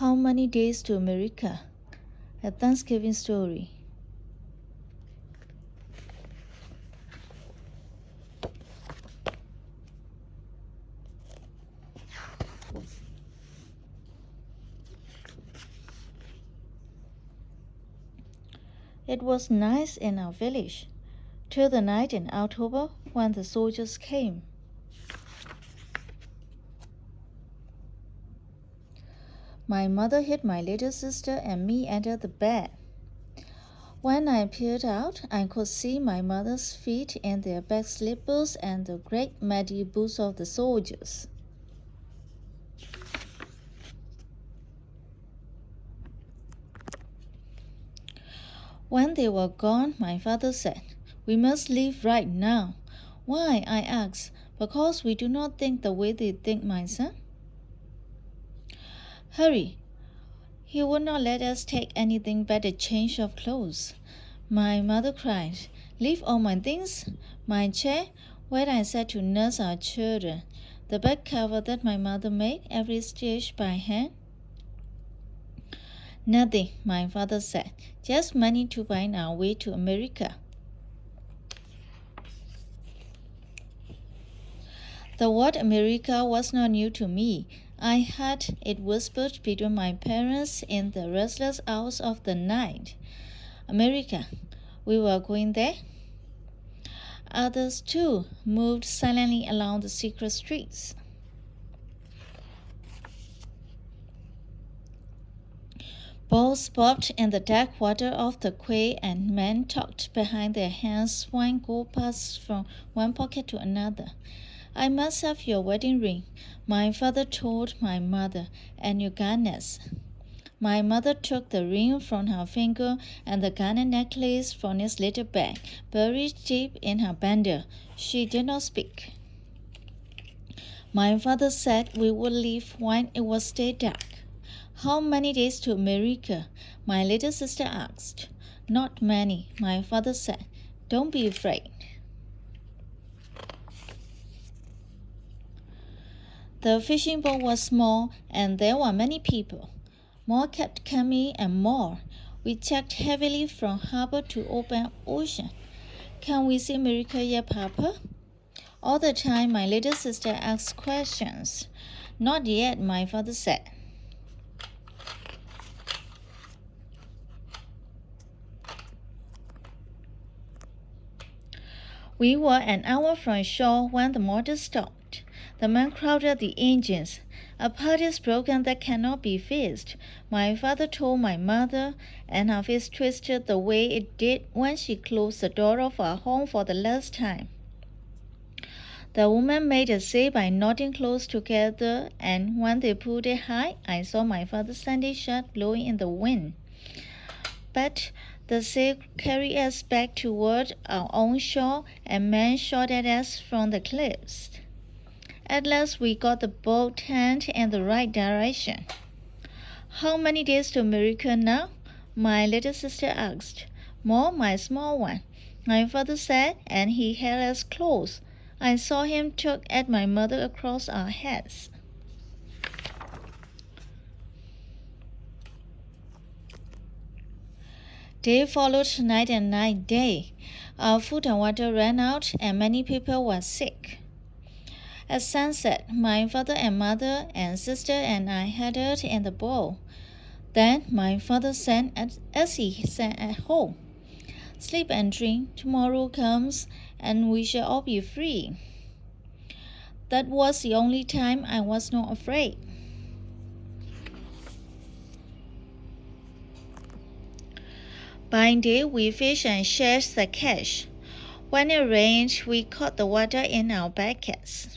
How Many Days to America? A Thanksgiving Story. It was nice in our village, till the night in October when the soldiers came. My mother hid my little sister and me under the bed. When I peered out, I could see my mother's feet in their back slippers and the great muddy boots of the soldiers. When they were gone, my father said, "We must leave right now." "Why?" I asked. "Because we do not think the way they think, my son." "Hurry." He would not let us take anything but a change of clothes. My mother cried, "Leave all my things, my chair, where I sat to nurse our children, the bed cover that my mother made, every stitch by hand." "Nothing," my father said, "just money to find our way to America." The word America was not new to me. I heard it whispered between my parents in the restless hours of the night. America. We were going there. Others, too, moved silently along the secret streets. Balls popped in the dark water of the quay, and men talked behind their hands while gold passed from one pocket to another. "I must have your wedding ring," my father told my mother, "and your garnets." My mother took the ring from her finger and the garnet necklace from its little bag, buried deep in her bundle. She did not speak. My father said we would leave when it was still dark. "How many days to America?" my little sister asked. "Not many," my father said. "Don't be afraid." The fishing boat was small, and there were many people. More kept coming and more. We checked heavily from harbor to open ocean. "Can we see America yet, Papa?" All the time my little sister asked questions. "Not yet," my father said. We were an hour from shore when the motor stopped. The men crowded the engines. "A part is broken that cannot be fixed," my father told my mother, and her face twisted the way it did when she closed the door of our home for the last time. The woman made a sail by knotting clothes together, and when they pulled it high, I saw my father's Sunday shirt blowing in the wind. But the sail carried us back toward our own shore, and men shot at us from the cliffs. At last we got the boat turned in the right direction. "How many days to America now?" my little sister asked. "More, my small one," my father said, and he held us close. I saw him tug at my mother across our heads. Day followed night and night day. Our food and water ran out, and many people were sick. At sunset, my father and mother and sister and I huddled in the boat. Then my father sang as he sang at home, "Sleep and drink, tomorrow comes, and we shall all be free." That was the only time I was not afraid. By day we fished and shared the catch. When it rained, we caught the water in our buckets.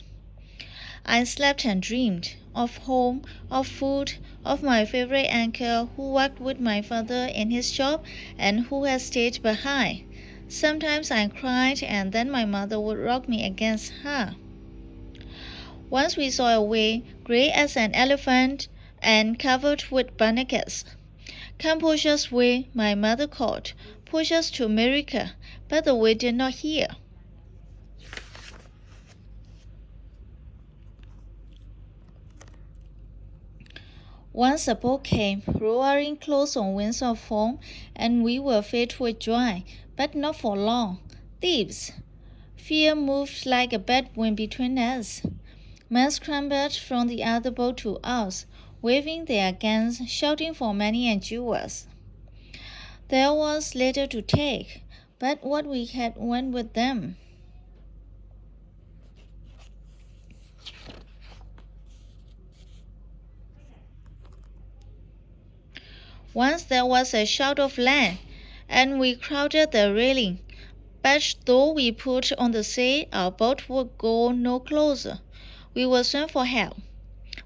I slept and dreamed of home, of food, of my favorite uncle who worked with my father in his shop and who had stayed behind. Sometimes I cried, and then my mother would rock me against her. Once we saw a whale, gray as an elephant and covered with barnacles. "Come push us away," my mother called. "Push us to America." But the whale did not hear. Once a boat came, roaring close on wings of foam, and we were filled with joy, but not for long. Thieves! Fear moved like a bad wind between us. Men scrambled from the other boat to us, waving their guns, shouting for money and jewels. There was little to take, but what we had went with them. Once there was a shout of land, and we crowded the railing. But though we put on the sail, our boat would go no closer. We would swim for help,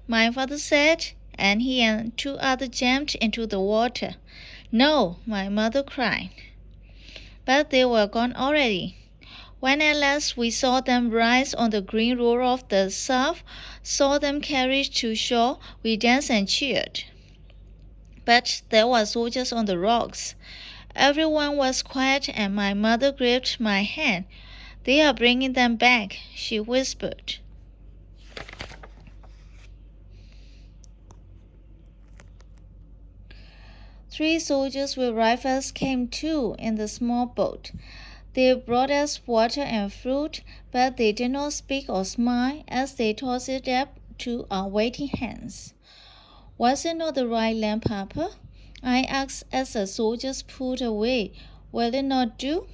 my father said, and he and two others jumped into the water. No, my mother cried. But they were gone already. When at last we saw them rise on the green roar of the surf, saw them carried to shore, we danced and cheered. But there were soldiers on the rocks. Everyone was quiet, and my mother gripped my hand. They are bringing them back, she whispered. Three soldiers with rifles came too in the small boat. They brought us water and fruit, but they did not speak or smile as they tossed it up to our waiting hands. Was it not the right land, Papa? I asked as the soldiers pulled away. Will it not do?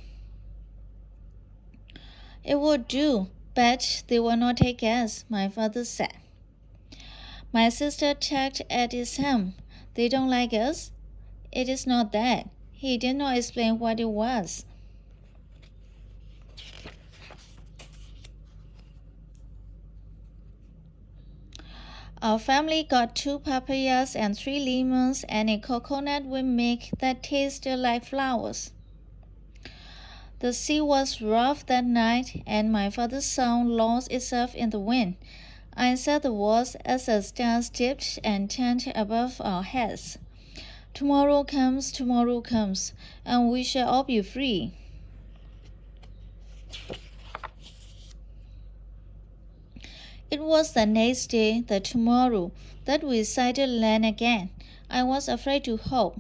It would do, but they will not take us, my father said. My sister tugged at his hem. They don't like us? It is not that. He did not explain what it was. Our family got 2 papayas and 3 lemons and a coconut with milk that tasted like flowers. The sea was rough that night, and my father's song lost itself in the wind. I said the words as the stars dipped and turned above our heads. Tomorrow comes, and we shall all be free. It was the next day, the tomorrow, that we sighted land again. I was afraid to hope.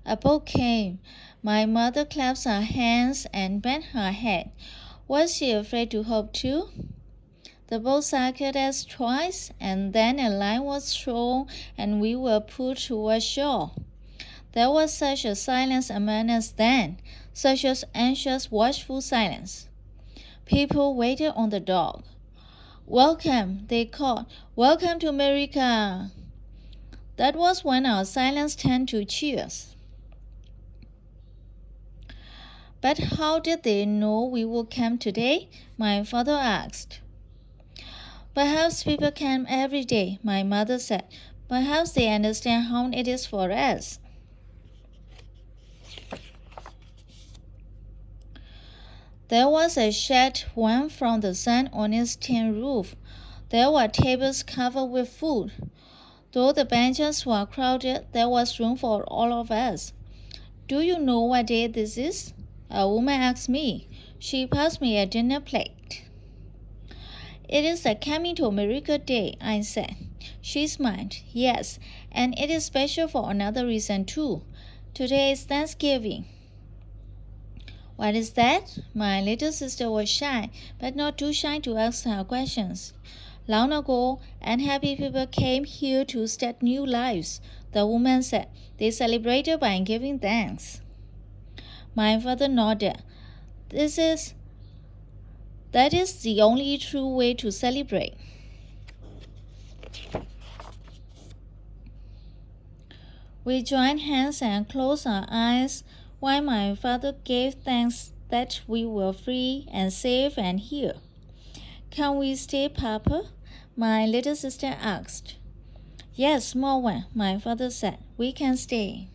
A boat came. My mother clasped her hands and bent her head. Was she afraid to hope too? The boat circled us twice, and then a line was thrown, and we were pulled toward shore. There was such a silence among us then, such an anxious, watchful silence. People waited on the dock. Welcome, they called. Welcome to America. That was when our silence turned to cheers. But how did they know we would come today? My father asked. Perhaps people come every day, my mother said. Perhaps they understand how it is for us. There was a shed warm from the sun on its tin roof. There were tables covered with food. Though the benches were crowded, there was room for all of us. Do you know what day this is? A woman asked me. She passed me a dinner plate. It is the Coming to America Day, I said. She smiled. Yes, and it is special for another reason too. Today is Thanksgiving. What is that? My little sister was shy, but not too shy to ask her questions. Long ago, unhappy people came here to start new lives, the woman said. They celebrated by giving thanks. My father nodded. That is the only true way to celebrate. We joined hands and closed our eyes while my father gave thanks that we were free and safe and here. Can we stay, Papa? My little sister asked. Yes, small one, my father said. We can stay.